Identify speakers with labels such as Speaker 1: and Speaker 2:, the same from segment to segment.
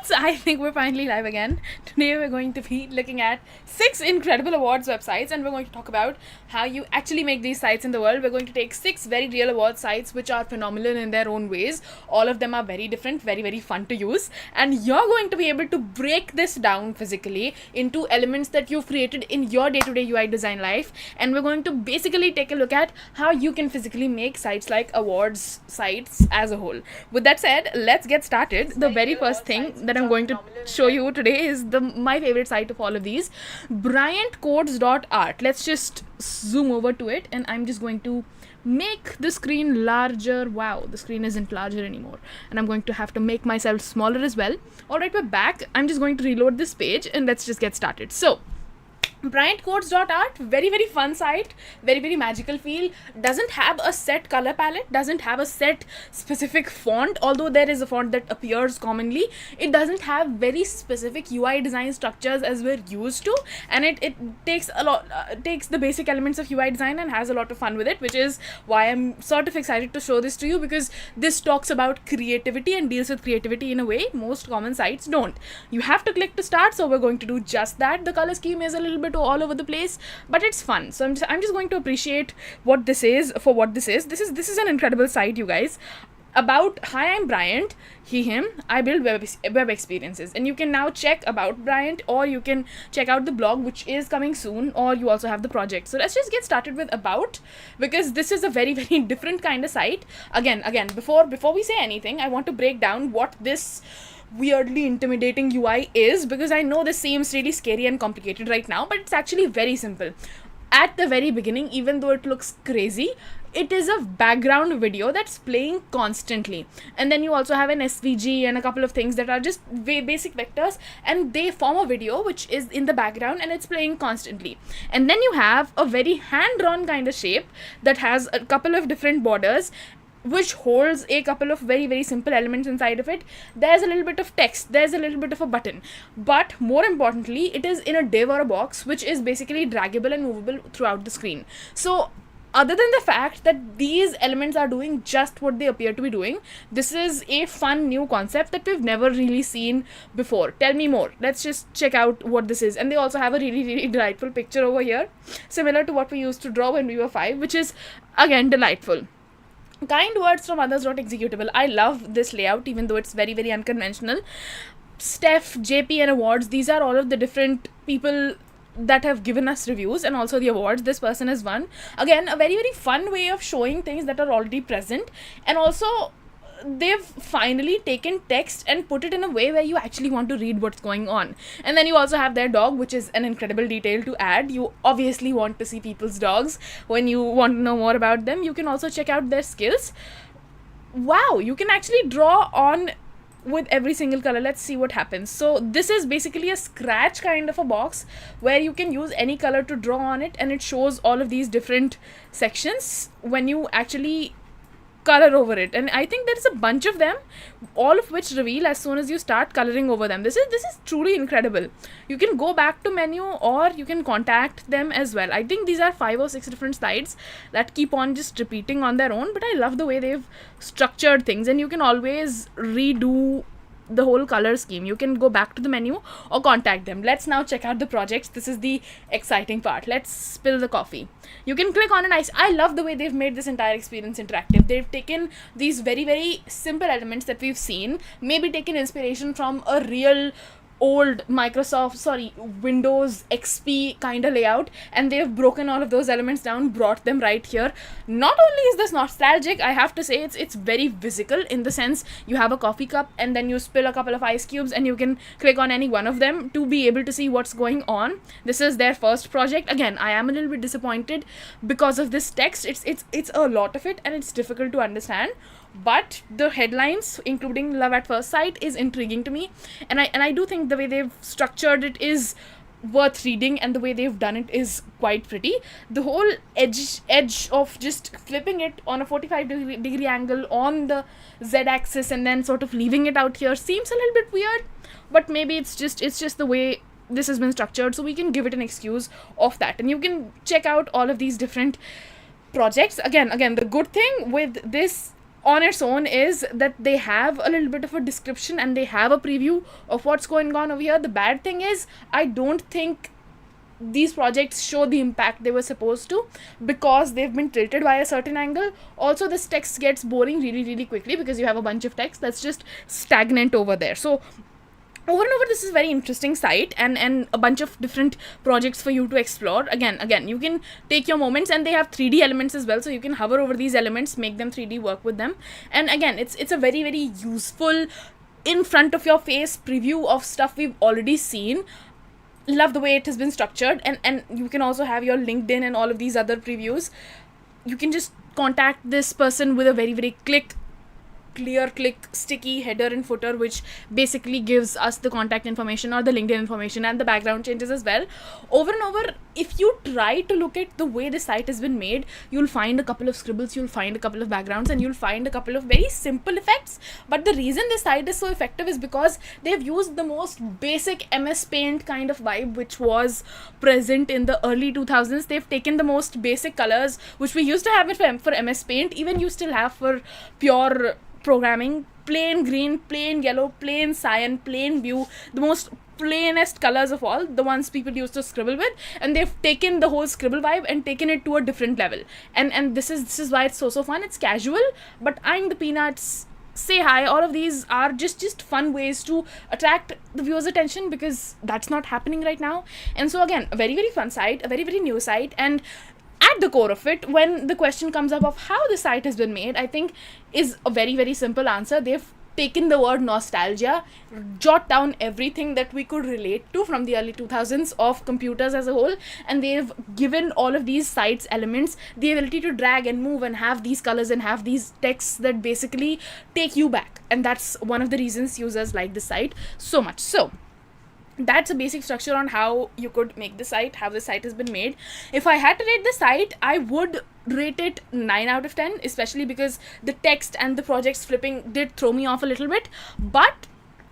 Speaker 1: Awwwards! I think we're finally live again. Today we're going to be looking at 6 incredible awards websites, and we're going to talk about how you actually make these sites in the world. We're going to take 6 very real award sites which are phenomenal in their own ways. All of them are very different, very, very fun to use, and you're going to be able to break this down physically into elements that you've created in your day-to-day UI design life, and we're going to basically take a look at how you can physically make sites like awards sites as a whole. With that said, let's get started. The very first thing that I'm going to show you today is my favorite site of all of these, Bryant Code Art. Let's just zoom over to it, and I'm just going to make the screen larger. Wow, the screen isn't larger anymore, and I'm going to have to make myself smaller as well. Alright, we're back. I'm just going to reload this page, and let's just get started. So Bryant Code Art, very, very fun site, very, very magical feel, doesn't have a set color palette, doesn't have a set specific font, although there is a font that appears commonly. It doesn't have very specific UI design structures as we're used to, and it takes a lot, takes the basic elements of UI design and has a lot of fun with it, which is why I'm sort of excited to show this to you, because this talks about creativity and deals with creativity in a way most common sites don't. You have to click to start, so we're going to do just that. The color scheme is a little bit all over the place, but it's fun, so I'm just going to appreciate what this is for what this is. This is an incredible site, you guys, about hi, I'm Bryant, he, him, I build web experiences. And you can now check about Bryant, or you can check out the blog, which is coming soon, or you also have the project. So let's just get started with about, because this is a very, very different kind of site. Again, before we say anything, I want to break down what this weirdly intimidating UI is, because I know this seems really scary and complicated right now, but it's actually very simple. At the very beginning, even though it looks crazy, it is a background video that's playing constantly, and then you also have an SVG and a couple of things that are just basic vectors, and they form a video which is in the background and it's playing constantly. And then you have a very hand-drawn kind of shape that has a couple of different borders, which holds a couple of very, very simple elements inside of it. There's a little bit of text, there's a little bit of a button, but more importantly, it is in a div or a box, which is basically draggable and movable throughout the screen. So other than the fact that these elements are doing just what they appear to be doing, this is a fun new concept that we've never really seen before. Tell me more. Let's just check out what this is. And they also have a really, really delightful picture over here, similar to what we used to draw when we were 5, which is again delightful. Kind words from others, not executable. I love this layout, even though it's very, very unconventional. Steph, JP, and Awwwards, these are all of the different people that have given us reviews, and also the awards this person has won. Again, a very, very fun way of showing things that are already present, and also they've finally taken text and put it in a way where you actually want to read what's going on. And then you also have their dog, which is an incredible detail to add. You obviously want to see people's dogs when you want to know more about them. You can also check out their skills. Wow, you can actually draw on with every single color. Let's see what happens. So this is basically a scratch kind of a box where you can use any color to draw on it, and it shows all of these different sections when you actually color over it. And I think there's a bunch of them, all of which reveal as soon as you start coloring over them. This is truly incredible. You can go back to menu, or you can contact them as well. I think these are 5 or 6 different sites that keep on just repeating on their own, but I love the way they've structured things, and you can always redo the whole color scheme. You can go back to the menu or contact them. Let's now check out the projects. This is the exciting part. Let's spill the coffee. You can click on an I love the way they've made this entire experience interactive. They've taken these very, very simple elements that we've seen, maybe taken inspiration from a real old Windows XP kind of layout, and they've broken all of those elements down, brought them right here. Not only is this nostalgic, I have to say it's very physical, in the sense you have a coffee cup and then you spill a couple of ice cubes, and you can click on any one of them to be able to see what's going on. This is their first project. Again, I am a little bit disappointed because of this text. It's a lot of it, and it's difficult to understand. But the headlines, including Love at First Sight, is intriguing to me, and I do think the way they've structured it is worth reading, and the way they've done it is quite pretty. The whole edge of just flipping it on a 45-degree angle on the z-axis and then sort of leaving it out here seems a little bit weird, but maybe it's just the way this has been structured, so we can give it an excuse of that. And you can check out all of these different projects. Again, the good thing with this on its own is that they have a little bit of a description and they have a preview of what's going on over here. The bad thing is, I don't think these projects show the impact they were supposed to, because they've been tilted by a certain angle. Also, this text gets boring really, really quickly because you have a bunch of text that's just stagnant over there. So over and over, this is a very interesting site and a bunch of different projects for you to explore. Again, you can take your moments, and they have 3D elements as well, so you can hover over these elements, make them 3D, work with them. And again, it's a very, very useful, in front of your face preview of stuff we've already seen. Love the way it has been structured, and you can also have your LinkedIn and all of these other previews. You can just contact this person with a very, very clear click sticky header and footer, which basically gives us the contact information or the LinkedIn information, and the background changes as well. Over and over, if you try to look at the way the site has been made, you'll find a couple of scribbles, you'll find a couple of backgrounds, and you'll find a couple of very simple effects. But the reason this site is so effective is because they've used the most basic MS Paint kind of vibe which was present in the early 2000s. They've taken the most basic colors which we used to have it for MS Paint, even you still have for pure programming: plain green, plain yellow, plain cyan, plain blue, the most plainest colors of all, the ones people used to scribble with. And they've taken the whole scribble vibe and taken it to a different level, and this is why it's so fun. It's casual, but I'm the Peanuts, say hi, all of these are just fun ways to attract the viewer's attention, because that's not happening right now. And so again, a very, very fun site, a very, very new site. And at the core of it, when the question comes up of how the site has been made, I think is a very, very simple answer. They've taken the word nostalgia, jot down everything that we could relate to from the early 2000s of computers as a whole, and they've given all of these sites elements the ability to drag and move and have these colors and have these texts that basically take you back. And that's one of the reasons users like the site so much. So that's a basic structure on how you could make the site, how the site has been made. If I had to rate the site, I would rate it 9 out of 10, especially because the text and the projects flipping did throw me off a little bit, but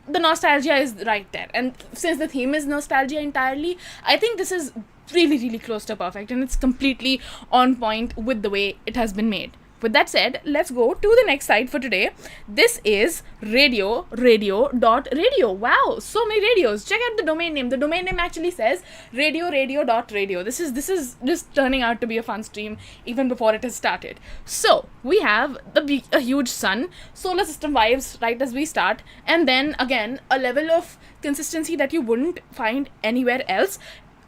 Speaker 1: the nostalgia is right there. And since the theme is nostalgia entirely, I think this is really, really close to perfect, and it's completely on point with the way it has been made. With that said, let's go to the next site for today. This is radio.radio. Wow, so many radios. Check out the domain name. The domain name actually says radio.radio. This is just turning out to be a fun stream even before it has started. So we have a huge sun, solar system vibes right as we start, and then again a level of consistency that you wouldn't find anywhere else.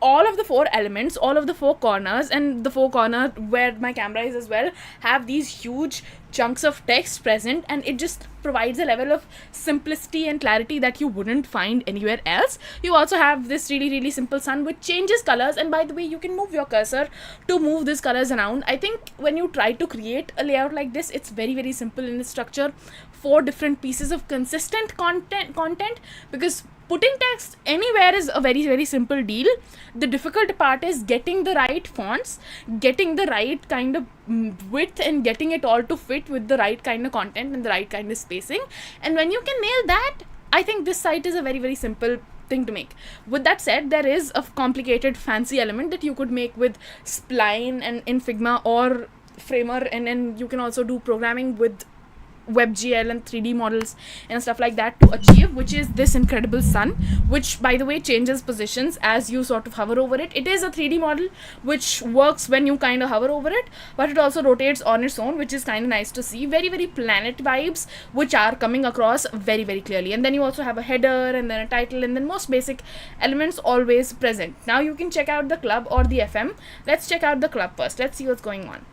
Speaker 1: All of the 4 elements, all of the 4 corners, and the 4 corner where my camera is as well, have these huge chunks of text present, and it just provides a level of simplicity and clarity that you wouldn't find anywhere else. You also have this really, really simple sun which changes colors, and by the way, you can move your cursor to move these colors around. I think when you try to create a layout like this, it's very, very simple in its structure. 4 different pieces of consistent content, because putting text anywhere is a very, very simple deal. The difficult part is getting the right fonts, getting the right kind of width, and getting it all to fit with the right kind of content and the right kind of spacing. And when you can nail that, I think this site is a very, very simple thing to make. With that said, there is a complicated fancy element that you could make with spline and in Figma or Framer, and then you can also do programming with WebGL and 3D models and stuff like that to achieve, which is this incredible sun, which by the way changes positions as you sort of hover over it. It is a 3D model which works when you kind of hover over it, but it also rotates on its own, which is kind of nice to see. Very, very planet vibes which are coming across very, very clearly. And then you also have a header and then a title, and then most basic elements always present. Now you can check out the club or the FM. Let's check out the club first. Let's see what's going on.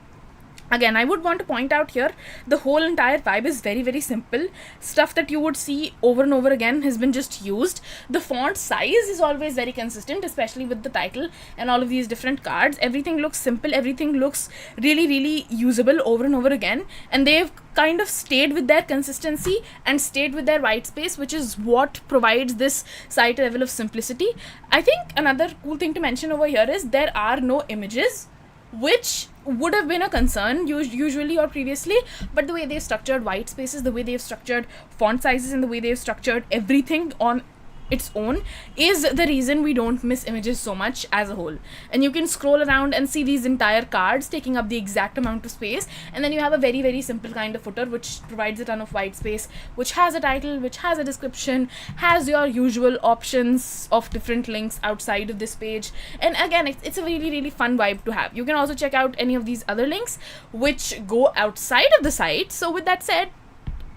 Speaker 1: Again, I would want to point out here, the whole entire vibe is very, very simple. Stuff that you would see over and over again has been just used. The font size is always very consistent, especially with the title and all of these different cards. Everything looks simple. Everything looks really, really usable over and over again. And they've kind of stayed with their consistency and stayed with their white space, which is what provides this site a level of simplicity. I think another cool thing to mention over here is there are no images, which would have been a concern usually or previously, but the way they've structured white spaces, the way they've structured font sizes, and the way they've structured everything on its own is the reason we don't miss images so much as a whole. And you can scroll around and see these entire cards taking up the exact amount of space, and then you have a very, very simple kind of footer which provides a ton of white space, which has a title, which has a description, has your usual options of different links outside of this page. And again, it's a really, really fun vibe to have. You can also check out any of these other links which go outside of the site. So with that said,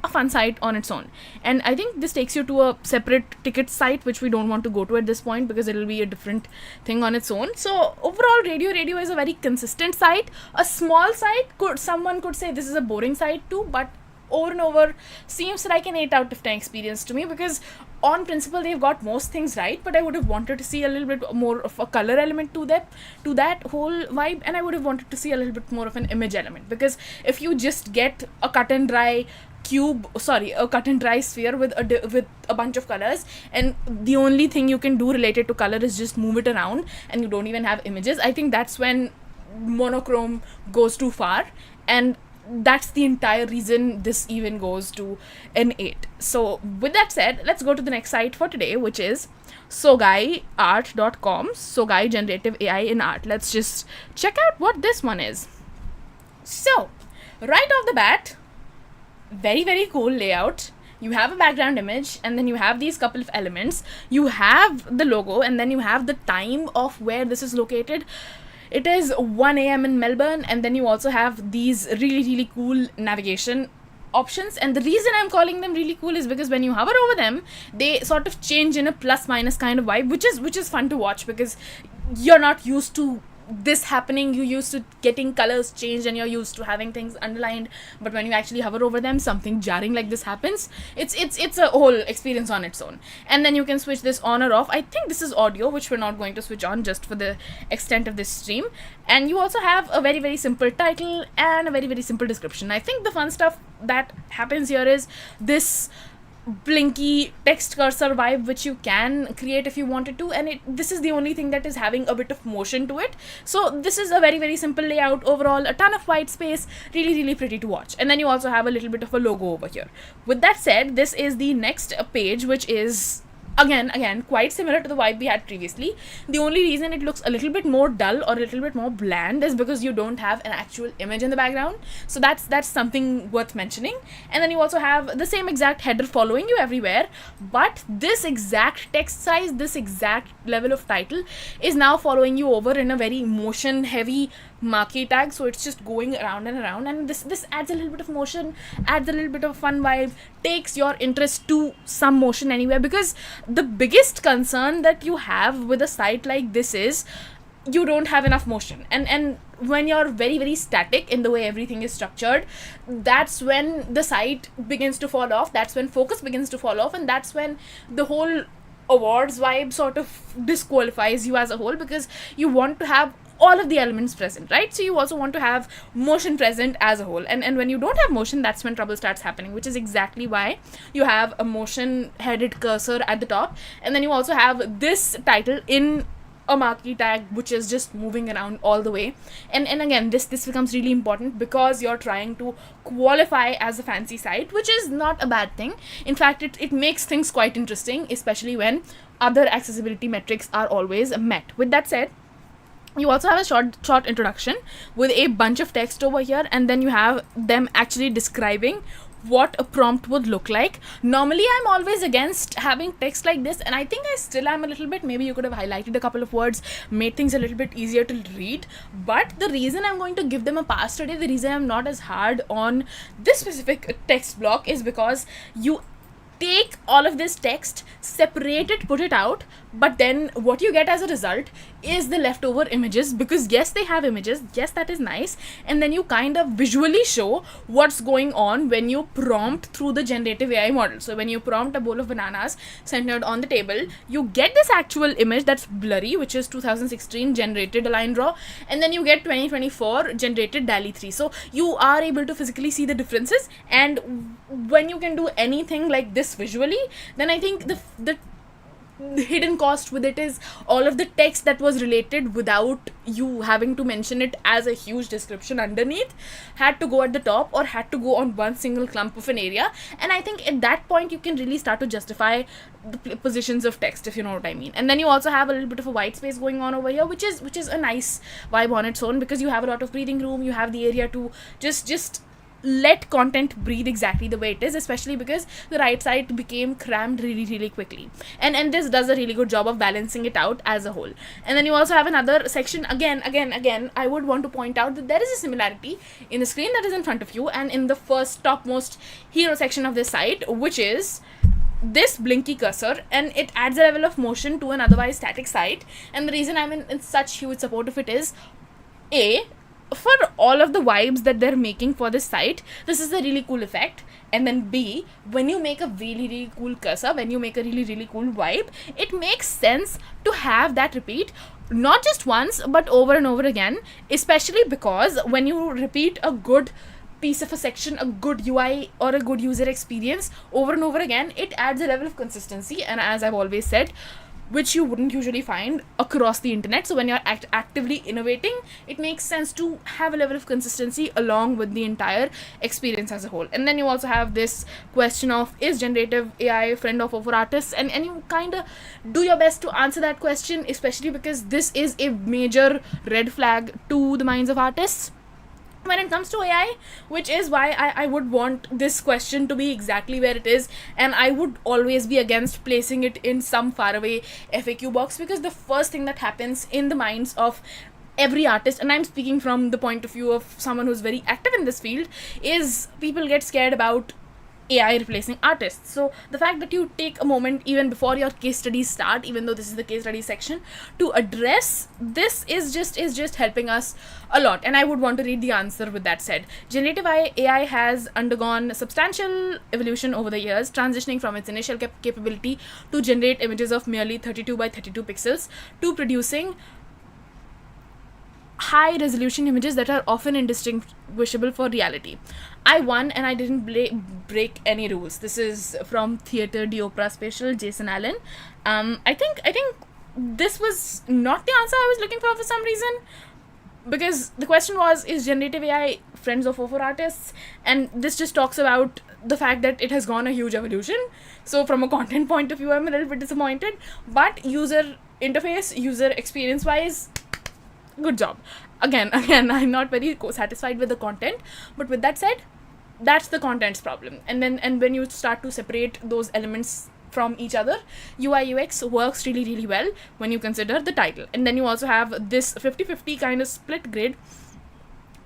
Speaker 1: a fun site on its own. And I think this takes you to a separate ticket site, which we don't want to go to at this point because it'll be a different thing on its own. So overall, radio is a very consistent site. A small site, someone could say this is a boring site too, but over and over seems like an 8 out of 10 experience to me, because on principle they've got most things right, but I would have wanted to see a little bit more of a color element to that whole vibe, and I would have wanted to see a little bit more of an image element, because if you just get a cut and dry sphere with a bunch of colors, and the only thing you can do related to color is just move it around and you don't even have images, I think that's when monochrome goes too far, and that's the entire reason this even goes to an 8. So with that said, let's go to the next site for today, which is SOOOOOO.com. Sogai Generative AI in Art. Let's just check out what this one is. So right off the bat, very, very cool layout. You have a background image, and then you have these couple of elements. You have the logo, and then you have the time of where this is located. It is 1 a.m. in Melbourne, and then you also have these really, really cool navigation options. And the reason I'm calling them really cool is because when you hover over them, they sort of change in a plus minus kind of vibe, which is fun to watch, because you're not used to this happening. You're used to getting colors changed and you're used to having things underlined, but when you actually hover over them, something jarring like this happens. It's a whole experience on its own. And then you can switch this on or off. I think this is audio, which we're not going to switch on just for the extent of this stream. And you also have a very, very simple title and a very, very simple description. I think the fun stuff that happens here is this blinky text cursor vibe, which you can create if you wanted to, and this is the only thing that is having a bit of motion to it. So this is a very, very simple layout overall, a ton of white space, really, really pretty to watch. And then you also have a little bit of a logo over here. With that said, this is the next page, which is again quite similar to the vibe we had previously. The only reason it looks a little bit more dull or a little bit more bland is because you don't have an actual image in the background. So that's something worth mentioning. And then you also have the same exact header following you everywhere, but this exact text size, this exact level of title is now following you over in a very motion heavy marquee tag. So it's just going around and around, and this adds a little bit of motion, adds a little bit of fun vibe, takes your interest to some motion anywhere. Because the biggest concern that you have with a site like this is you don't have enough motion, and when you're very, very static in the way everything is structured, that's when the site begins to fall off, that's when focus begins to fall off, and that's when the whole Awwwards vibe sort of disqualifies you as a whole, because you want to have all of the elements present, right? So you also want to have motion present as a whole, and when you don't have motion, that's when trouble starts happening, which is exactly why you have a motion headed cursor at the top, and then you also have this title in a marquee tag which is just moving around all the way. And again, this becomes really important because you're trying to qualify as a fancy site, which is not a bad thing. In fact, it makes things quite interesting, especially when other accessibility metrics are always met. With that said, you also have a short introduction with a bunch of text over here, and then you have them actually describing what a prompt would look like. Normally I'm always against having text like this, and I think I still am a little bit. Maybe you could have highlighted a couple of words, made things a little bit easier to read. But the reason I'm going to give them a pass today, the reason I'm not as hard on this specific text block, is because you take all of this text, separate it, put it out, but then what you get as a result is the leftover images, because yes, they have images, yes, that is nice, and then you kind of visually show what's going on when you prompt through the generative AI model. So when you prompt a bowl of bananas centered on the table, you get this actual image that's blurry, which is 2016 generated line draw, and then you get 2024 generated DALL-E 3. So you are able to physically see the differences, and when you can do anything like this visually, then I think the hidden cost with it is all of the text that was related without you having to mention it as a huge description underneath had to go at the top or had to go on one single clump of an area. And I think at that point you can really start to justify the positions of text, if you know what I mean. And then you also have a little bit of a white space going on over here, which is a nice vibe on its own, because you have a lot of breathing room, you have the area to just let content breathe exactly the way it is, especially because the right side became crammed really quickly, and this does a really good job of balancing it out as a whole. And then you also have another section. Again, I would want to point out that there is a similarity in the screen that is in front of you and in the first topmost hero section of this site, which is this blinky cursor, and it adds a level of motion to an otherwise static site. And the reason I'm in such huge support of it is, A, for all of the vibes that they're making for this site, this is a really cool effect. And then B, when you make a really cool cursor, when you make a really cool vibe, it makes sense to have that repeat not just once but over and over again, especially because when you repeat a good piece of a section, a good UI or a good user experience over and over again, it adds a level of consistency. And as I've always said, which you wouldn't usually find across the internet. So when you're actively innovating, it makes sense to have a level of consistency along with the entire experience as a whole. And then you also have this question of, is generative AI a friend of over artists? And you kind of do your best to answer that question, especially because this is a major red flag to the minds of artists when it comes to AI, which is why I would want this question to be exactly where it is, and I would always be against placing it in some faraway FAQ box, because the first thing that happens in the minds of every artist, and I'm speaking from the point of view of someone who's very active in this field, is people get scared about AI replacing artists. So the fact that you take a moment even before your case studies start, even though this is the case study section, to address this is just helping us a lot. And I would want to read the answer with that said. Generative AI has undergone substantial evolution over the years, transitioning from its initial capability to generate images of merely 32 by 32 pixels to producing high resolution images that are often indistinguishable for reality. I won and I didn't break any rules. This is from Theatre d'Opera Special, Jason Allen. I think this was not the answer I was looking for some reason, because the question was, is generative AI friends of over artists? And this just talks about the fact that it has gone a huge evolution. So from a content point of view, I'm a little bit disappointed, but user interface, user experience wise, good job. Again, I'm not very satisfied with the content, but with that said, that's the content's problem. And when you start to separate those elements from each other, UI UX works really well when you consider the title. And then you also have this 50-50 kind of split grid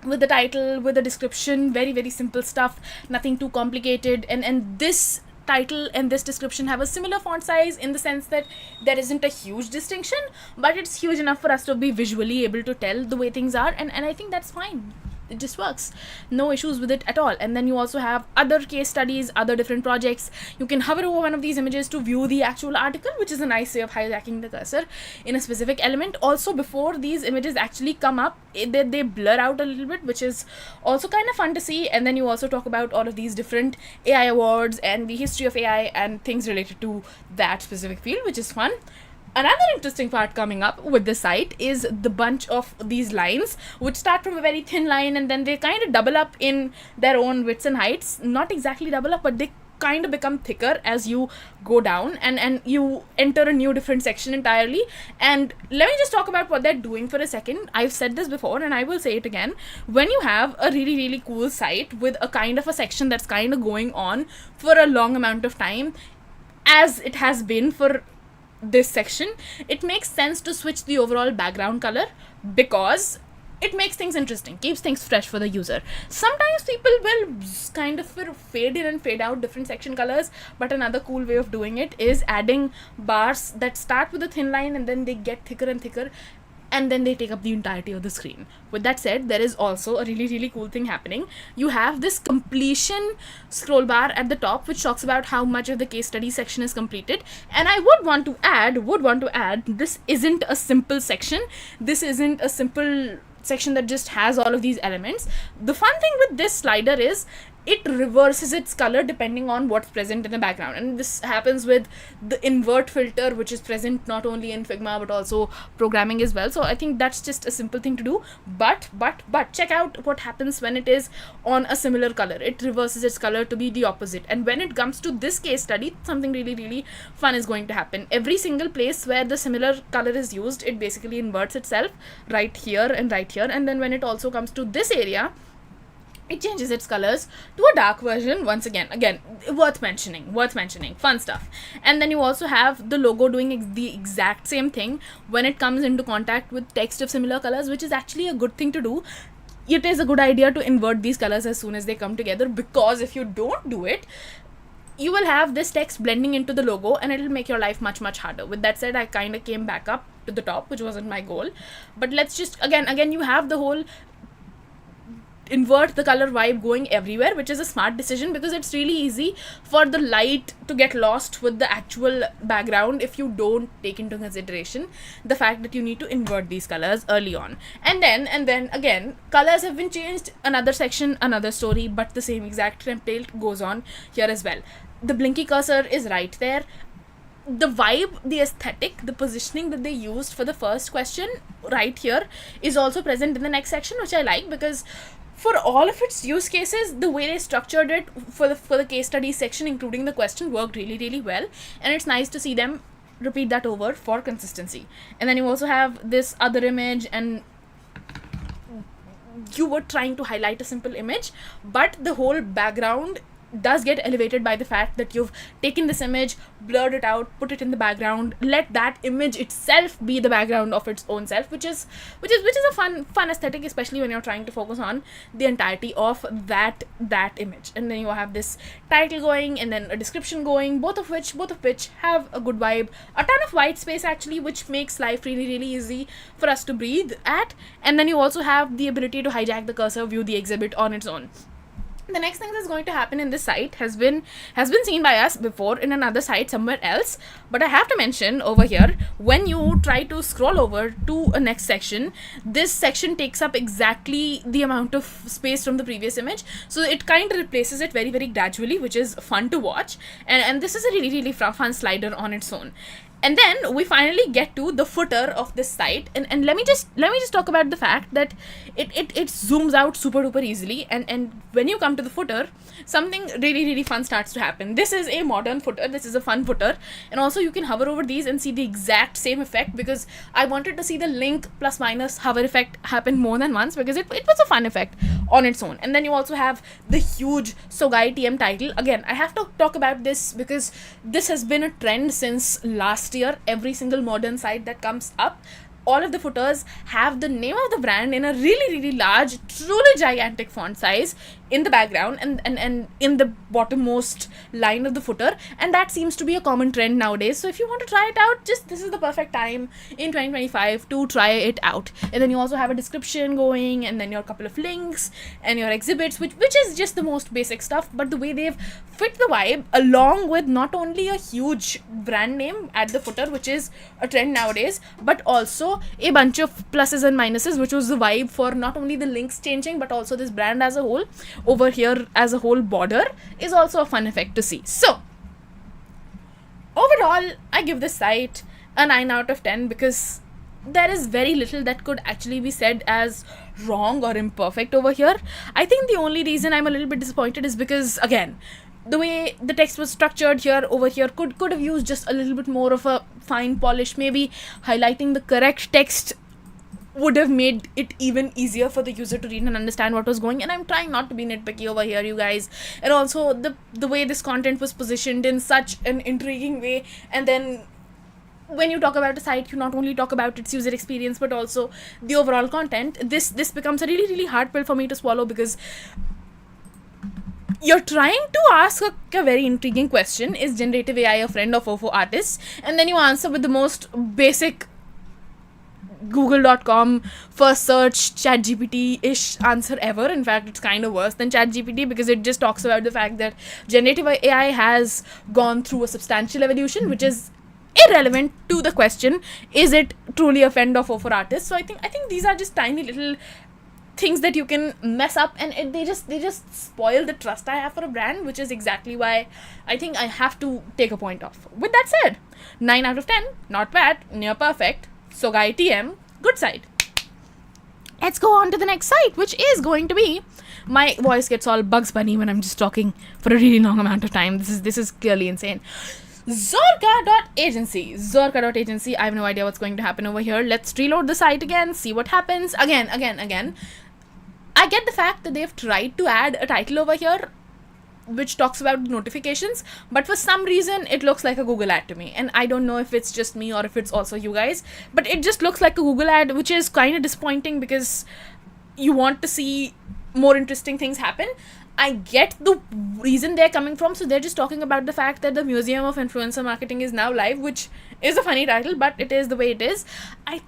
Speaker 1: with the title, with the description, very simple stuff, nothing too complicated. And this title and this description have a similar font size, in the sense that there isn't a huge distinction, but it's huge enough for us to be visually able to tell the way things are, and I think that's fine. It just works. No issues with it at all. And then you also have other case studies, other different projects. You can hover over one of these images to view the actual article, which is a nice way of hijacking the cursor in a specific element. Also, before these images actually come up, they blur out a little bit, which is also kind of fun to see. And then you also talk about all of these different AI awards and the history of AI and things related to that specific field, which is fun. Another interesting part coming up with the site is the bunch of these lines, which start from a very thin line and then they kind of double up in their own widths and heights. Not exactly double up, but they kind of become thicker as you go down and you enter a new different section entirely. And let me just talk about what they're doing for a second. I've said this before and I will say it again. When you have a really cool site with a kind of a section that's kind of going on for a long amount of time, as it has been for this section, it makes sense to switch the overall background color, because it makes things interesting, keeps things fresh for the user. Sometimes people will kind of fade in and fade out different section colors, but another cool way of doing it is adding bars that start with a thin line and then they get thicker and thicker, and then they take up the entirety of the screen. With that said, there is also a really cool thing happening. You have this completion scroll bar at the top, which talks about how much of the case study section is completed. And I would want to add, this isn't a simple section. This isn't a simple section that just has all of these elements. The fun thing with this slider is it reverses its color depending on what's present in the background. And this happens with the invert filter, which is present not only in Figma but also programming as well. So I think that's just a simple thing to do. But check out what happens when it is on a similar color. It reverses its color to be the opposite. And when it comes to this case study, something really fun is going to happen. Every single place where the similar color is used, it basically inverts itself right here and right here. And then when it also comes to this area, it changes its colors to a dark version once again. Worth mentioning, fun stuff. And then you also have the logo doing the exact same thing when it comes into contact with text of similar colors, which is actually a good thing to do. It is a good idea to invert these colors as soon as they come together, because if you don't do it, you will have this text blending into the logo and it'll make your life much harder. With that said, I kind of came back up to the top, which wasn't my goal. But let's just, again, you have the whole invert the color vibe going everywhere, which is a smart decision, because it's really easy for the light to get lost with the actual background if you don't take into consideration the fact that you need to invert these colors early on. And then again, colors have been changed, another section, another story, but the same exact template goes on here as well. The blinky cursor is right there. The vibe, the aesthetic, the positioning that they used for the first question right here is also present in the next section, which I like, because for all of its use cases, the way they structured it for the case study section, including the question, worked really well. And it's nice to see them repeat that over for consistency. And then you also have this other image, and you were trying to highlight a simple image, but the whole background does get elevated by the fact that you've taken this image, blurred it out, put it in the background, let that image itself be the background of its own self, which is a fun aesthetic, especially when you're trying to focus on the entirety of that image. And then you have this title going, and then a description going, both of which have a good vibe, a ton of white space actually, which makes life really easy for us to breathe at. And then you also have the ability to hijack the cursor, view the exhibit on its own. The next thing that's going to happen in this site has been seen by us before in another site somewhere else, but I have to mention over here, when you try to scroll over to a next section, this section takes up exactly the amount of space from the previous image, so it kind of replaces it very gradually, which is fun to watch. And this is a really fun slider on its own. And then we finally get to the footer of this site, and let me just talk about the fact that it zooms out super duper easily, and when you come to the footer, something really fun starts to happen. This is a modern footer, this is a fun footer, and also you can hover over these and see the exact same effect, because I wanted to see the link plus minus hover effect happen more than once, because it was a fun effect on its own. And then you also have the huge Sogai TM title. Again, I have to talk about this because this has been a trend since last year. Every single modern site that comes up, all of the footers have the name of the brand in a really large, truly gigantic font size in the background and in the bottommost line of the footer, and that seems to be a common trend nowadays. So if you want to try it out, this is the perfect time in 2025 to try it out. And then you also have a description going, and then your couple of links and your exhibits, which is just the most basic stuff, but the way they've fit the vibe along with not only a huge brand name at the footer, which is a trend nowadays, but also a bunch of pluses and minuses, which was the vibe for not only the links changing but also this brand as a whole. Over here as a whole border is also a fun effect to see. So overall, I give this site a 9 out of 10 because there is very little that could actually be said as wrong or imperfect over here. I think the only reason I'm a little bit disappointed is because, again, the way the text was structured here over here could have used just a little bit more of a fine polish. Maybe highlighting the correct text would have made it even easier for the user to read and understand what was going. And I'm trying not to be nitpicky over here, you guys. And also the way this content was positioned in such an intriguing way. And then when you talk about a site, you not only talk about its user experience but also the overall content. This becomes a really hard pill for me to swallow, because you're trying to ask a very intriguing question: is generative AI a friend of OFO artists? And then you answer with the most basic google.com first search ChatGPT-ish answer ever. In fact, it's kind of worse than ChatGPT, because it just talks about the fact that generative AI has gone through a substantial evolution, which is irrelevant to the question, is it truly a friend of OFO artists? So I think these are just tiny little things that you can mess up, and they just spoil the trust I have for a brand, which is exactly why I think I have to take a point off. With that said, 9 out of 10, not bad, near perfect. So guy TM, good site. Let's go on to the next site, which is going to be, my voice gets all Bugs Bunny when I'm just talking for a really long amount of time. This is clearly insane. Zorka.agency. I have no idea what's going to happen over here. Let's reload the site again, see what happens. Again. I get the fact that they've tried to add a title over here which talks about notifications, but for some reason it looks like a Google ad to me, and I don't know if it's just me or if it's also you guys, but it just looks like a Google ad, which is kind of disappointing because you want to see more interesting things happen. I get the reason they're coming from. So they're just talking about the fact that the Museum of Influencer Marketing is now live, which is a funny title, but it is the way it is. I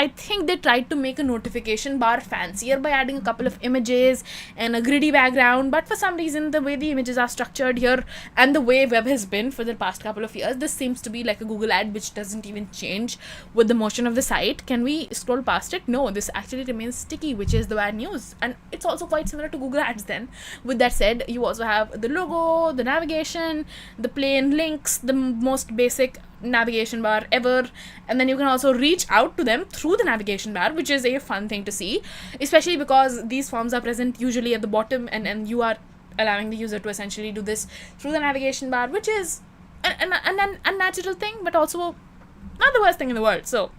Speaker 1: think they tried to make a notification bar fancier by adding a couple of images and a gritty background, but for some reason the way the images are structured here and the way web has been for the past couple of years, this seems to be like a Google ad which doesn't even change with the motion of the site. Can we scroll past it? No, this actually remains sticky, which is the bad news, and it's also quite similar to Google ads then. With that said, you also have the logo, the navigation, the plain links, the most basic navigation bar ever, and then you can also reach out to them through the navigation bar, which is a fun thing to see, especially because these forms are present usually at the bottom, and you are allowing the user to essentially do this through the navigation bar, which is an unnatural thing, but also not the worst thing in the world. So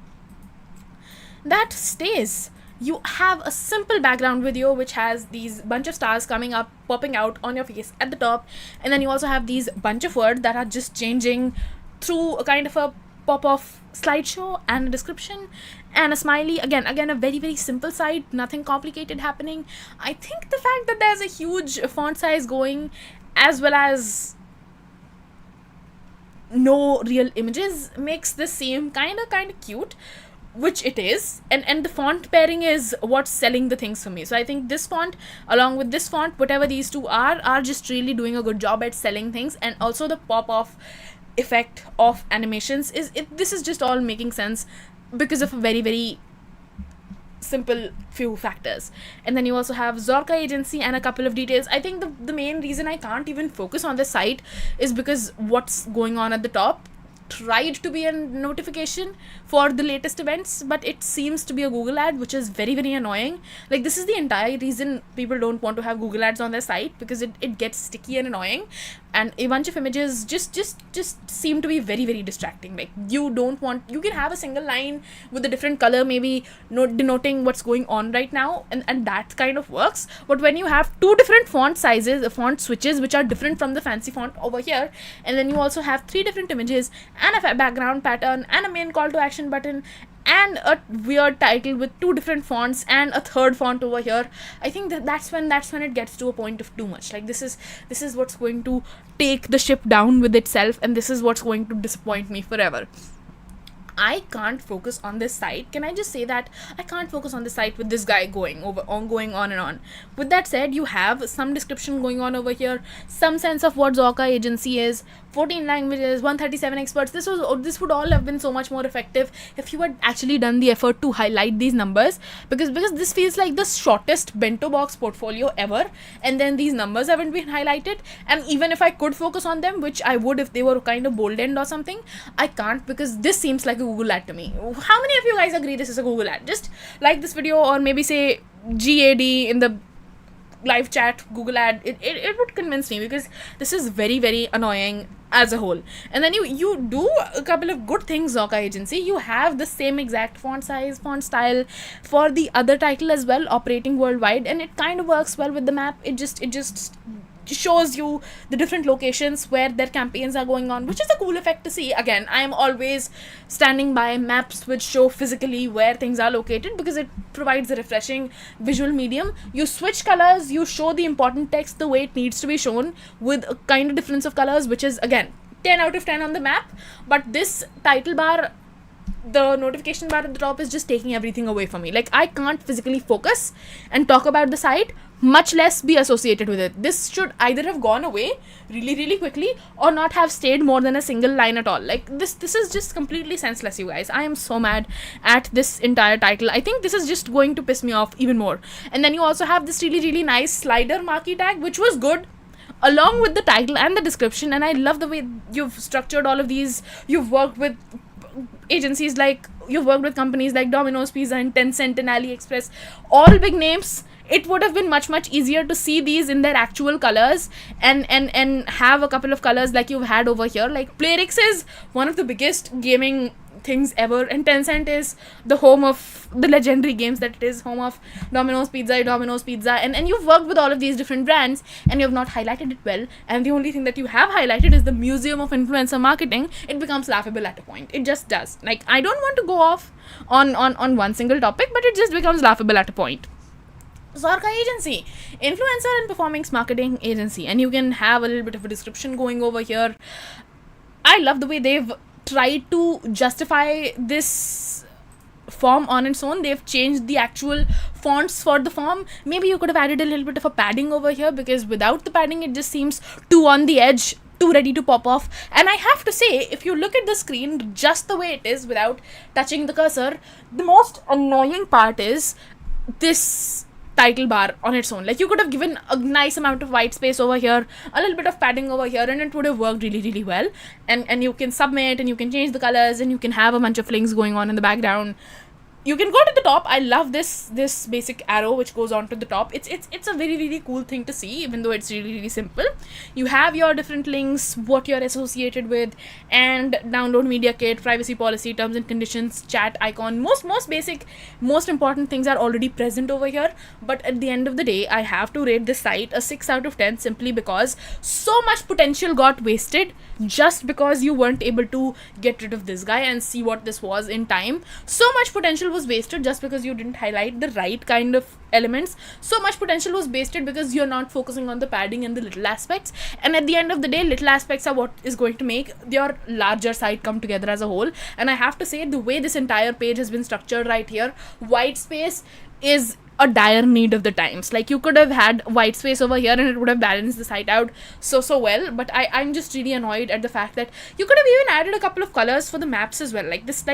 Speaker 1: that stays. You have a simple background video which has these bunch of stars coming up, popping out on your face at the top, and then you also have these bunch of words that are just changing through a kind of a pop-off slideshow and a description and a smiley. Again, a very, very simple site, nothing complicated happening. I think the fact that there's a huge font size going, as well as no real images, makes this seem kind of cute, which it is, and the font pairing is what's selling the things for me. So I think this font along with this font, whatever these two are just really doing a good job at selling things, and also the pop-off effect of animations this is just all making sense because of a very, very simple few factors. And then you also have Zorka agency and a couple of details. I think the main reason I can't even focus on this site is because what's going on at the top tried to be a notification for the latest events, but it seems to be a Google ad, which is very, very annoying. Like, this is the entire reason people don't want to have Google ads on their site, because it gets sticky and annoying, and a bunch of images just seem to be very, very distracting. Like, you can have a single line with a different color, maybe denoting what's going on right now, and that kind of works. But when you have two different font sizes, font switches, which are different from the fancy font over here, and then you also have three different images and a background pattern and a main call to action button and a weird title with two different fonts and a third font over here, I think that's when it gets to a point of too much. Like, this is what's going to take the ship down with itself, and this is what's going to disappoint me forever. I can't focus on this site. Can I just say that? I can't focus on this site with this guy going on and on. With that said, you have some description going on over here, some sense of what Zorka agency is, 14 languages, 137 experts. This would all have been so much more effective if you had actually done the effort to highlight these numbers, because this feels like the shortest bento box portfolio ever, and then these numbers haven't been highlighted. And even if I could focus on them, which I would if they were kind of boldened or something, I can't, because this seems like a Google ad to me. How many of you guys agree this is a Google ad? Just like this video, or maybe say GAD in the live chat, Google ad. It would convince me, because this is very, very annoying as a whole. And then you do a couple of good things, Zorka agency. You have the same exact font size, font style for the other title as well, operating worldwide, and it kind of works well with the map. It just shows you the different locations where their campaigns are going on, which is a cool effect to see. Again, I am always standing by maps which show physically where things are located, because it provides a refreshing visual medium. You switch colors, you show the important text the way it needs to be shown with a kind of difference of colors, which is again 10 out of 10 on the map. But this title bar, the notification bar at the top, is just taking everything away from me. Like, I can't physically focus and talk about the site much less be associated with it. This should either have gone away really quickly or not have stayed more than a single line at all. Like this is just completely senseless, you guys. I am so mad at this entire title. I think this is just going to piss me off even more. And then you also have this really nice slider marquee tag, which was good along with the title and the description. And I love the way you've structured all of these. You've worked with agencies like, you've worked with companies like Domino's Pizza and Tencent and AliExpress, all big names. It would have been much easier to see these in their actual colors and have a couple of colors like you've had over here. Like Playrix is one of the biggest gaming things ever, and Tencent is the home of the legendary games that it is, home of Domino's Pizza, and you've worked with all of these different brands and you've not highlighted it well, and the only thing that you have highlighted is the museum of influencer marketing. It becomes laughable at a point. It just does. Like, I don't want to go off on one single topic, but it just becomes laughable at a point. Zorka agency, influencer and performance marketing agency, and you can have a little bit of a description going over here. I love the way they've tried to justify this form on its own. They've changed the actual fonts for the form. Maybe you could have added a little bit of a padding over here, because without the padding it just seems too on the edge, too ready to pop off. And I have to say, if you look at the screen just the way it is without touching the cursor, the most annoying part is this title bar on its own. Like, you could have given a nice amount of white space over here, a little bit of padding over here, and it would have worked really well. And you can submit, and you can change the colors, and you can have a bunch of flings going on in the background. You can go to the top. I love this basic arrow which goes on to the top. It's a very cool thing to see, even though it's really simple. You have your different links, what you're associated with, and download media kit, privacy policy, terms and conditions, chat icon. Most basic, most important things are already present over here. But at the end of the day, I have to rate this site a 6 out of 10, simply because so much potential got wasted just because you weren't able to get rid of this guy and see what this was in time. So much potential was wasted just because you didn't highlight the right kind of elements. So much potential was wasted because you're not focusing on the padding and the little aspects. And at the end of the day, little aspects are what is going to make your larger site come together as a whole. And I have to say, the way this entire page has been structured right here, white space is a dire need of the times. Like, you could have had white space over here and it would have balanced the site out so well. But I'm just really annoyed at the fact that you could have even added a couple of colors for the maps as well. Like this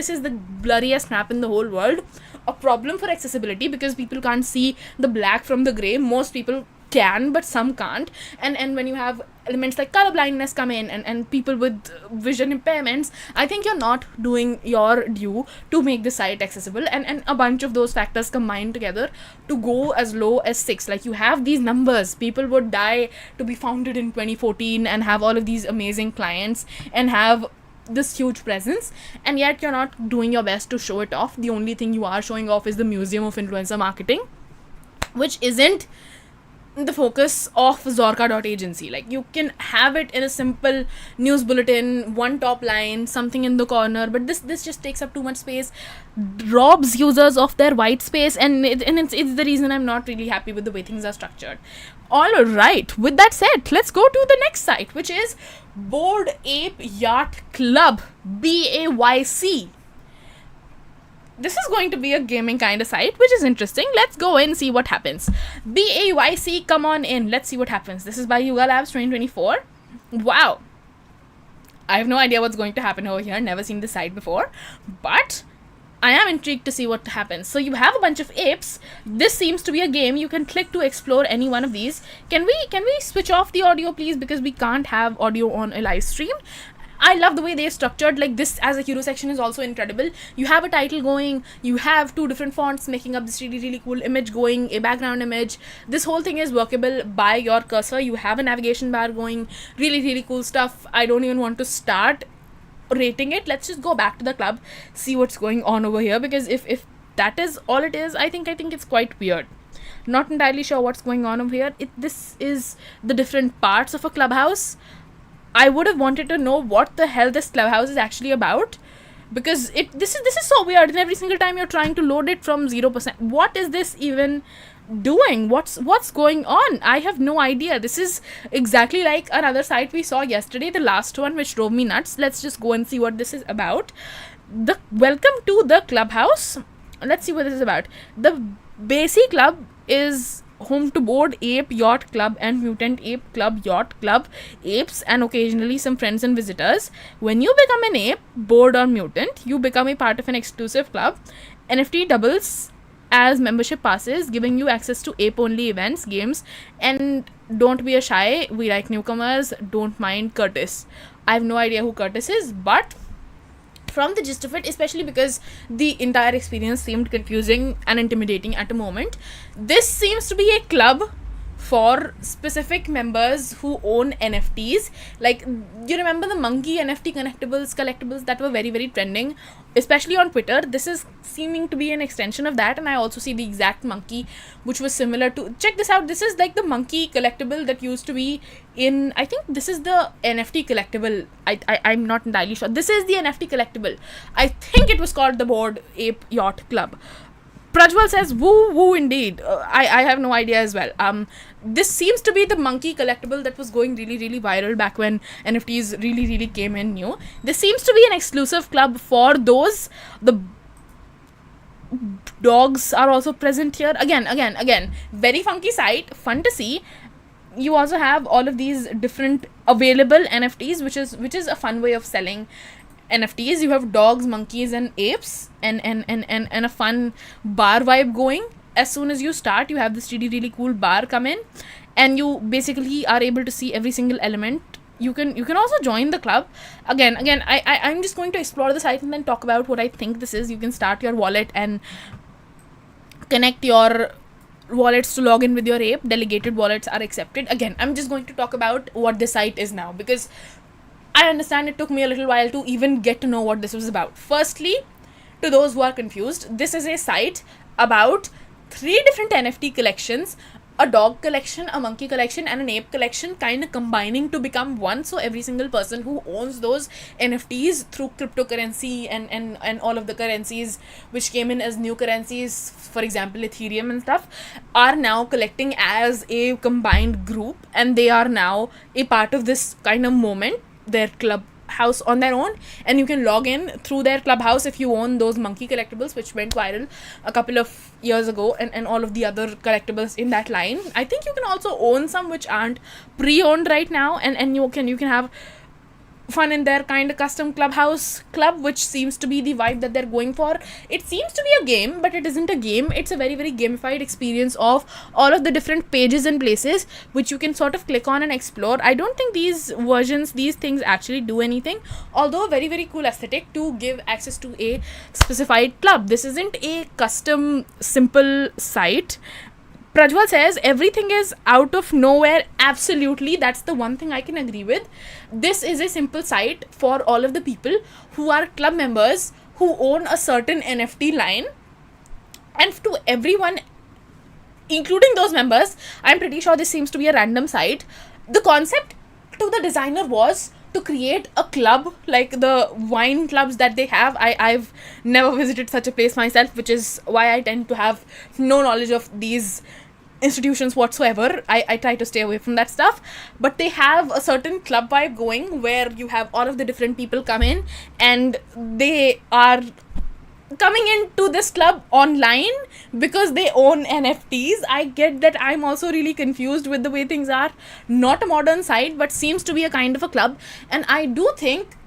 Speaker 1: is the blurriest map in the whole world. A problem for accessibility, because people can't see the black from the gray. Most people can, but some can't. And when you have elements like color blindness come in, and people with vision impairments, I think you're not doing your due to make the site accessible. And a bunch of those factors combined together to go as low as 6. Like, you have these numbers. People would die to be founded in 2014 and have all of these amazing clients and have this huge presence, and yet you're not doing your best to show it off. The only thing you are showing off is the museum of influencer marketing, which isn't the focus of Zorka.agency. Like, you can have it in a simple news bulletin, one top line, something in the corner, but this just takes up too much space, robs users of their white space, and it's the reason I'm not really happy with the way things are structured. All right, with that said, let's go to the next site, which is Bored Ape Yacht Club, BAYC. This is going to be a gaming kind of site, which is interesting. Let's go in and see what happens. BAYC, come on in. Let's see what happens. This is by Yuga Labs 2024. Wow. I have no idea what's going to happen over here. Never seen this site before. But I am intrigued to see what happens. So you have a bunch of apes. This seems to be a game. You can click to explore any one of these. Can we switch off the audio, please? Because we can't have audio on a live stream. I love the way they've structured, like, this as a hero section is also incredible. You have a title going, you have 2 different fonts making up this really cool image going, a background image. This whole thing is workable by your cursor. You have a navigation bar going, really cool stuff. I don't even want to start rating it. Let's just go back to the club, see what's going on over here, because if that is all it is, I think it's quite weird. Not entirely sure what's going on over here. This is the different parts of a clubhouse. I would have wanted to know what the hell this clubhouse is actually about, because this is so weird, and every single time you're trying to load it from 0%. What is this even doing? What's going on? I have no idea. This is exactly like another site we saw yesterday, the last one, which drove me nuts. Let's just go and see what this is about. The welcome to the clubhouse. Let's see what this is about. The Basic Club is home to Bored Ape Yacht Club and Mutant Ape Club Yacht Club apes, and occasionally some friends and visitors. When you become an ape, bored or mutant, you become a part of an exclusive club. NFT doubles as membership passes, giving you access to ape-only events, games, and don't be a shy. We like newcomers. Don't mind Curtis. I have no idea who Curtis is, but from the gist of it, especially because the entire experience seemed confusing and intimidating at a moment, this seems to be a club for specific members who own NFTs. Like, you remember the monkey NFT collectibles that were very, very trending, especially on Twitter? This is seeming to be an extension of that, and I also see the exact monkey which was similar to, check this out, this is like the monkey collectible that used to be in, I think this is the NFT collectible. I'm not entirely sure. This is the NFT collectible. I think it was called the Bored Ape Yacht Club. Prajwal says, woo woo indeed. I have no idea as well. This seems to be the monkey collectible that was going really, really viral back when NFTs really, really came in new. This seems to be an exclusive club for those. The dogs are also present here. Again, very funky site, fun to see. You also have all of these different available NFTs, which is a fun way of selling NFTs. You have dogs, monkeys, and apes, and a fun bar vibe going. As soon as you start, you have this really, really cool bar come in, and you basically are able to see every single element. You can also join the club. Again, I'm just going to explore the site and then talk about what I think this is. You can start your wallet and connect your wallets to log in with your ape. Delegated wallets are accepted. Again, I'm just going to talk about what this site is now, because I understand it took me a little while to even get to know what this was about. Firstly, to those who are confused, this is a site about 3 different NFT collections: a dog collection, a monkey collection, and an ape collection, kind of combining to become one. So every single person who owns those NFTs through cryptocurrency and all of the currencies which came in as new currencies, for example Ethereum and stuff, are now collecting as a combined group, and they are now a part of this kind of moment, their clubhouse on their own. And you can log in through their clubhouse if you own those monkey collectibles which went viral a couple of years ago, and all of the other collectibles in that line. I think you can also own some which aren't pre-owned right now, and you can have fun in their kind of custom clubhouse club, which seems to be the vibe that they're going for. It seems to be a game, but it isn't a game. It's a very, very gamified experience of all of the different pages and places which you can sort of click on and explore. I don't think these things actually do anything, although a very, very cool aesthetic to give access to a specified club. This isn't a custom simple site. Prajwal says everything is out of nowhere. Absolutely, that's the one thing I can agree with. This is a simple site for all of the people who are club members who own a certain NFT line, and to everyone, including those members. I'm pretty sure this seems to be a random site. The concept to the designer was to create a club like the wine clubs that they have. I've never visited such a place myself, which is why I tend to have no knowledge of these institutions whatsoever. I try to stay away from that stuff, but they have a certain club vibe going where you have all of the different people come in, and they are coming into this club online because they own NFTs. I get that. I'm also really confused with the way things are. Not a modern site, but seems to be a kind of a club, and I do think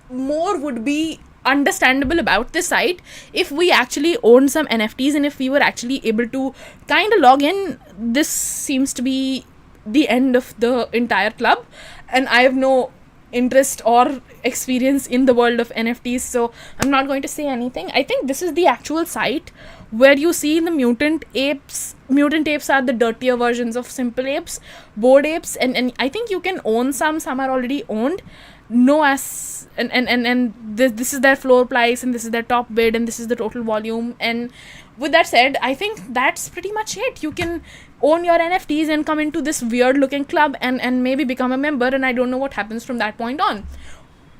Speaker 1: more would be understandable about this site if we actually owned some NFTs and if we were actually able to kind of log in. This seems to be the end of the entire club, and I have no interest or experience in the world of NFTs, so I'm not going to say anything. I think this is the actual site where you see the mutant apes. Mutant apes are the dirtier versions of simple apes, bored apes, and I think you can own some are already owned. No as and this is their floor price, and this is their top bid, and this is the total volume. And with that said, I think that's pretty much it. You can own your NFTs and come into this weird looking club and maybe become a member, and I don't know what happens from that point on.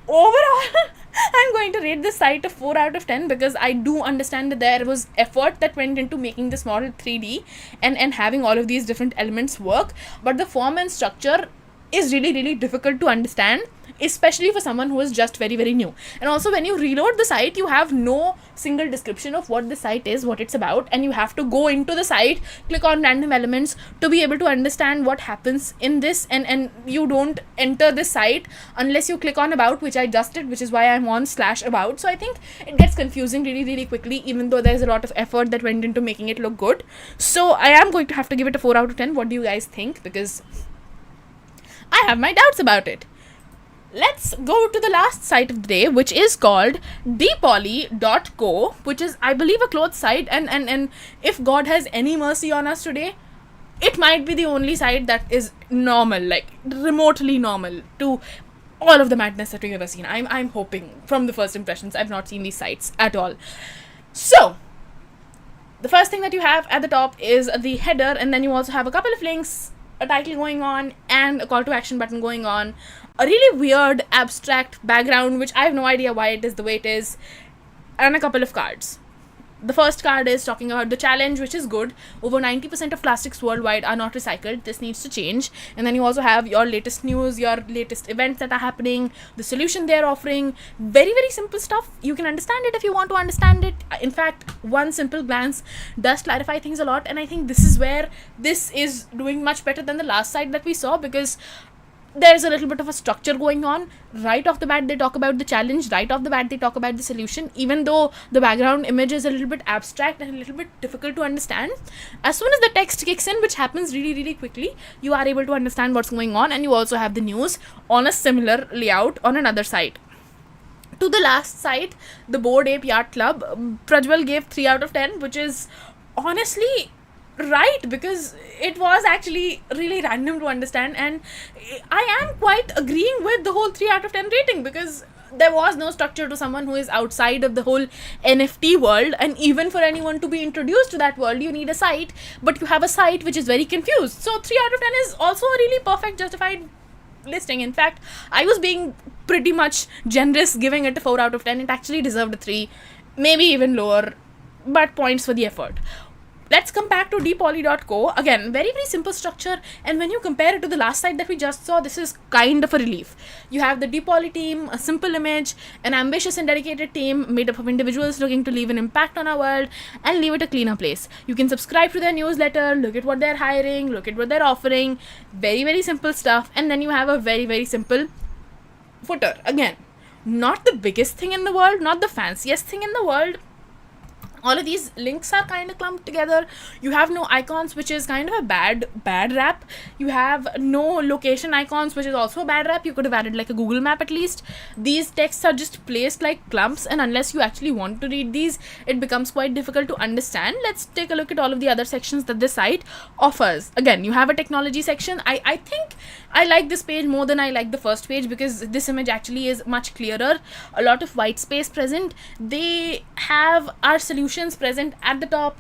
Speaker 1: Overall, I'm going to rate this site a 4 out of 10 because I do understand that there was effort that went into making this model 3D and having all of these different elements work, but the form and structure is really, really difficult to understand. especially for someone who is just very, very new. And also, when you reload the site, you have no single description of what the site is, what it's about, and you have to go into the site, click on random elements to be able to understand what happens in this, and you don't enter the site unless you click on about, which I just did, which is why I'm on /about. So I think it gets confusing really, really quickly, even though there's a lot of effort that went into making it look good. So I am going to have to give it a 4 out of 10. What do you guys think? Because I have my doubts about it. Let's go to the last site of the day, which is called dpoly.co, which is, I believe, a clothes site, and if God has any mercy on us today, it might be the only site that is normal, like remotely normal to all of the madness that we've ever seen. I'm hoping, from the first impressions. I've not seen these sites at all. So the first thing that you have at the top is the header, and then you also have a couple of links, a title going on, and a call to action button going on, a really weird abstract background, which I have no idea why it is the way it is, and a couple of cards. The first card is talking about the challenge, which is good. Over 90% of plastics worldwide are not recycled. This needs to change. And then you also have your latest news, your latest events that are happening, the solution they're offering. Very, very simple stuff. You can understand it if you want to understand it. In fact, one simple glance does clarify things a lot. And I think this is where this is doing much better than the last site that we saw, because there's a little bit of a structure going on. Right off the bat, they talk about the challenge. Right off the bat, they talk about the solution, even though the background image is a little bit abstract and a little bit difficult to understand. As soon as the text kicks in, which happens really, really quickly, you are able to understand what's going on, and you also have the news on a similar layout on another site. To the last site, the Bored Ape Yacht Club, Prajwal gave 3 out of 10, which is honestly right, because it was actually really random to understand, and I am quite agreeing with the whole 3 out of 10 rating, because there was no structure to someone who is outside of the whole NFT world, and even for anyone to be introduced to that world, you need a site, but you have a site which is very confused. So 3 out of 10 is also a really perfect, justified listing. In fact, I was being pretty much generous giving it a 4 out of 10. It actually deserved a 3, maybe even lower, but points for the effort. Let's come back to dpoly.co. Again, very, very simple structure, and when you compare it to the last site that we just saw, this is kind of a relief. You have the dpoly team, a simple image, an ambitious and dedicated team made up of individuals looking to leave an impact on our world and leave it a cleaner place. You can subscribe to their newsletter, look at what they're hiring, look at what they're offering. Very, very simple stuff. And then you have a very, very simple footer. Again, not the biggest thing in the world, not the fanciest thing in the world. All of these links are kind of clumped together. You have no icons, which is kind of a bad rap. You have no location icons, which is also a bad rap. You could have added like a Google map at least. These texts are just placed like clumps, and unless you actually want to read these, it becomes quite difficult to understand. Let's take a look at all of the other sections that this site offers. Again, you have a technology section. I think I like this page more than I like the first page, because this image actually is much clearer. A lot of white space present. They have our solutions present at the top,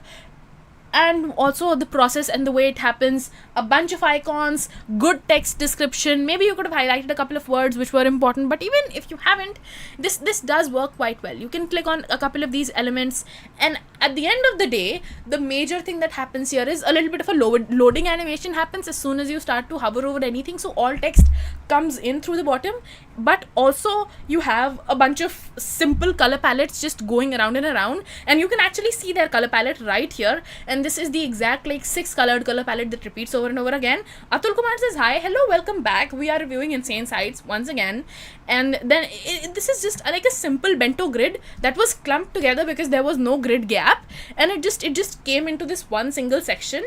Speaker 1: and also the process and the way it happens. A bunch of icons, good text description. Maybe you could have highlighted a couple of words which were important, but even if you haven't, this does work quite well. You can click on a couple of these elements, and at the end of the day, the major thing that happens here is a little bit of a loading animation happens as soon as you start to hover over anything. So all text comes in through the bottom, but also you have a bunch of simple color palettes just going around and around, and you can actually see their color palette right here. And this is the exact like 6 colored color palette that repeats over and over again. Atul Kumar says, hi, hello, welcome back. We are reviewing insane sites once again. And then this is just like a simple bento grid that was clumped together because there was no grid gap, and it just came into this one single section.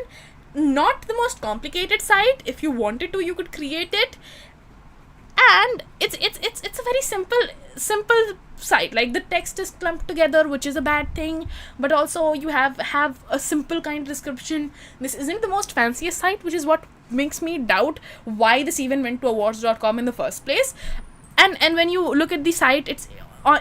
Speaker 1: Not the most complicated site. If you wanted to, you could create it, and it's a very simple site. Like, the text is clumped together, which is a bad thing, but also you have a simple kind of description. This isn't the most fanciest site, which is what makes me doubt why this even went to awwwards.com in the first place. And when you look at the site, it's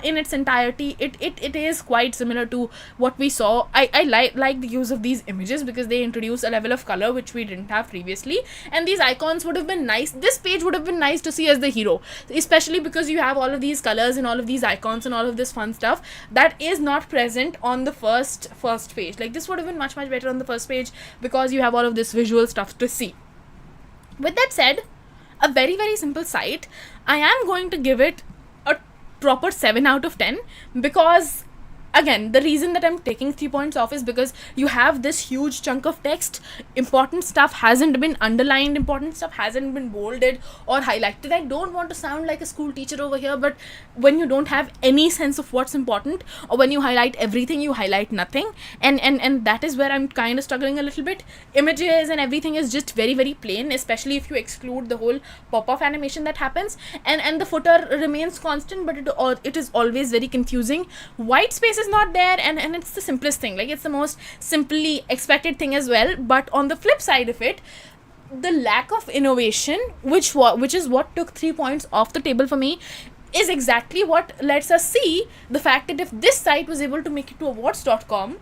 Speaker 1: in its entirety, it is quite similar to what we saw. I like the use of these images because they introduce a level of color which we didn't have previously, and these icons would have been nice. This page would have been nice to see as the hero, especially because you have all of these colors and all of these icons and all of this fun stuff that is not present on the first page. Like, this would have been much better on the first page because you have all of this visual stuff to see. With that said, a very, very simple site, I am going to give it a proper 7 out of 10, because again, the reason that I'm taking 3 points off is because you have this huge chunk of text. Important stuff hasn't been underlined, important stuff hasn't been bolded or highlighted. I don't want to sound like a school teacher over here, but when you don't have any sense of what's important, or when you highlight everything, you highlight nothing, and that is where I'm kind of struggling a little bit. Images and everything is just very, very plain, especially if you exclude the whole pop-off animation that happens, and the footer remains constant, but it is always very confusing. White space is not there, and it's the simplest thing, like it's the most simply expected thing as well. But on the flip side of it, the lack of innovation, which is what took 3 points off the table for me, is exactly what lets us see the fact that if this site was able to make it to awwwards.com,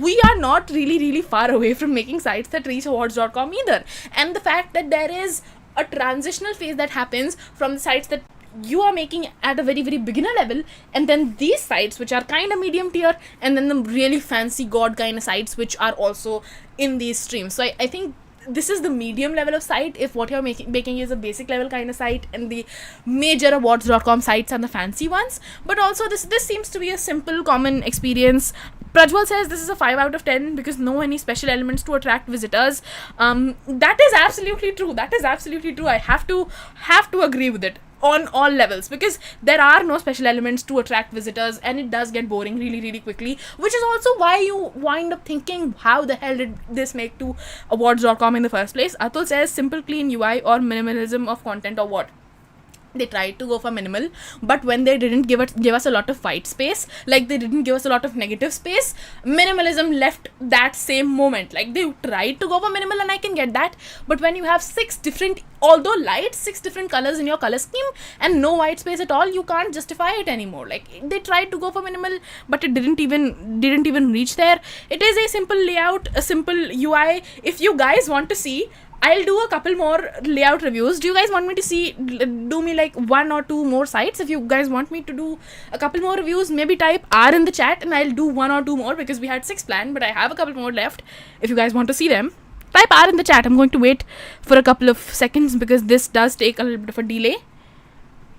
Speaker 1: we are not really, really far away from making sites that reach awwwards.com either. And the fact that there is a transitional phase that happens from the sites that you are making at a very, very beginner level, and then these sites which are kind of medium tier, and then the really fancy god kind of sites which are also in these streams. So I think this is the medium level of site if what you're making is a basic level kind of site, and the major awwwards.com sites are the fancy ones. But also this seems to be a simple common experience. Prajwal says this is a 5 out of 10 because no any special elements to attract visitors. That is absolutely true. I have to agree with it on all levels, because there are no special elements to attract visitors, and it does get boring really, really quickly, which is also why you wind up thinking, how the hell did this make to awwwards.com in the first place? Atul says simple, clean UI or minimalism of content, or what? They tried to go for minimal, but when they didn't give us a lot of white space, like they didn't give us a lot of negative space, minimalism left that same moment. Like they tried to go for minimal, and I can get that, but when you have 6 different, although light, 6 different colors in your color scheme and no white space at all, you can't justify it anymore. Like they tried to go for minimal, but it didn't even reach there. It is a simple layout, a simple UI. If you guys want to see, I'll do a couple more layout reviews. Do you guys want me to do me like 1 or 2 more sites? If you guys want me to do a couple more reviews, maybe type R in the chat and I'll do 1 or 2 more, because we had 6 planned, but I have a couple more left. If you guys want to see them, type R in the chat. I'm going to wait for a couple of seconds because this does take a little bit of a delay.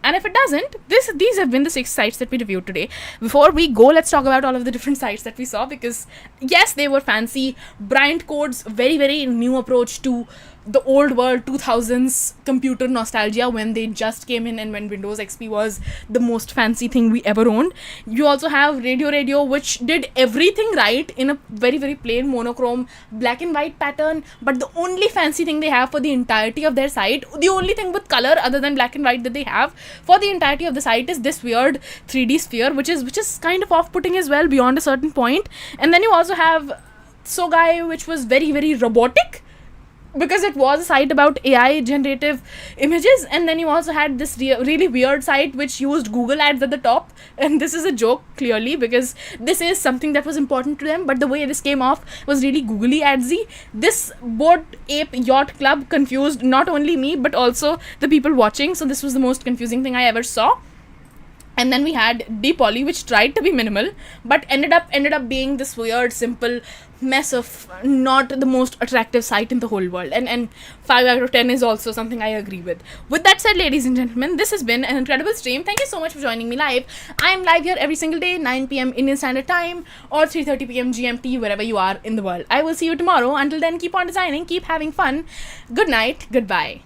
Speaker 1: And if it doesn't, these have been the 6 sites that we reviewed today. Before we go, let's talk about all of the different sites that we saw, because yes, they were fancy. Bryant Code's very, very new approach to the old world 2000s computer nostalgia, when they just came in and when Windows XP was the most fancy thing we ever owned. You also have Radio, which did everything right in a very, very plain monochrome black and white pattern, but the only fancy thing they have for the entirety of their site, the only thing with color other than black and white that they have for the entirety of the site, is this weird 3D sphere, which is kind of off-putting as well beyond a certain point. And then you also have Sogai, which was very, very robotic, because it was a site about AI generative images. And then you also had this really weird site which used Google ads at the top, and this is a joke clearly because this is something that was important to them, but the way this came off was really googly adsy. This Bored Ape Yacht Club confused not only me but also the people watching, so this was the most confusing thing I ever saw. And then we had Depoly, which tried to be minimal but ended up being this weird simple mess of not the most attractive site in the whole world. And 5 out of 10 is also something I agree with. With that said, ladies and gentlemen, this has been an incredible stream. Thank you so much for joining me live. I am live here every single day, 9 PM Indian Standard Time or 3:30 PM GMT, wherever you are in the world. I will see you tomorrow. Until then, keep on designing, keep having fun. Good night, goodbye.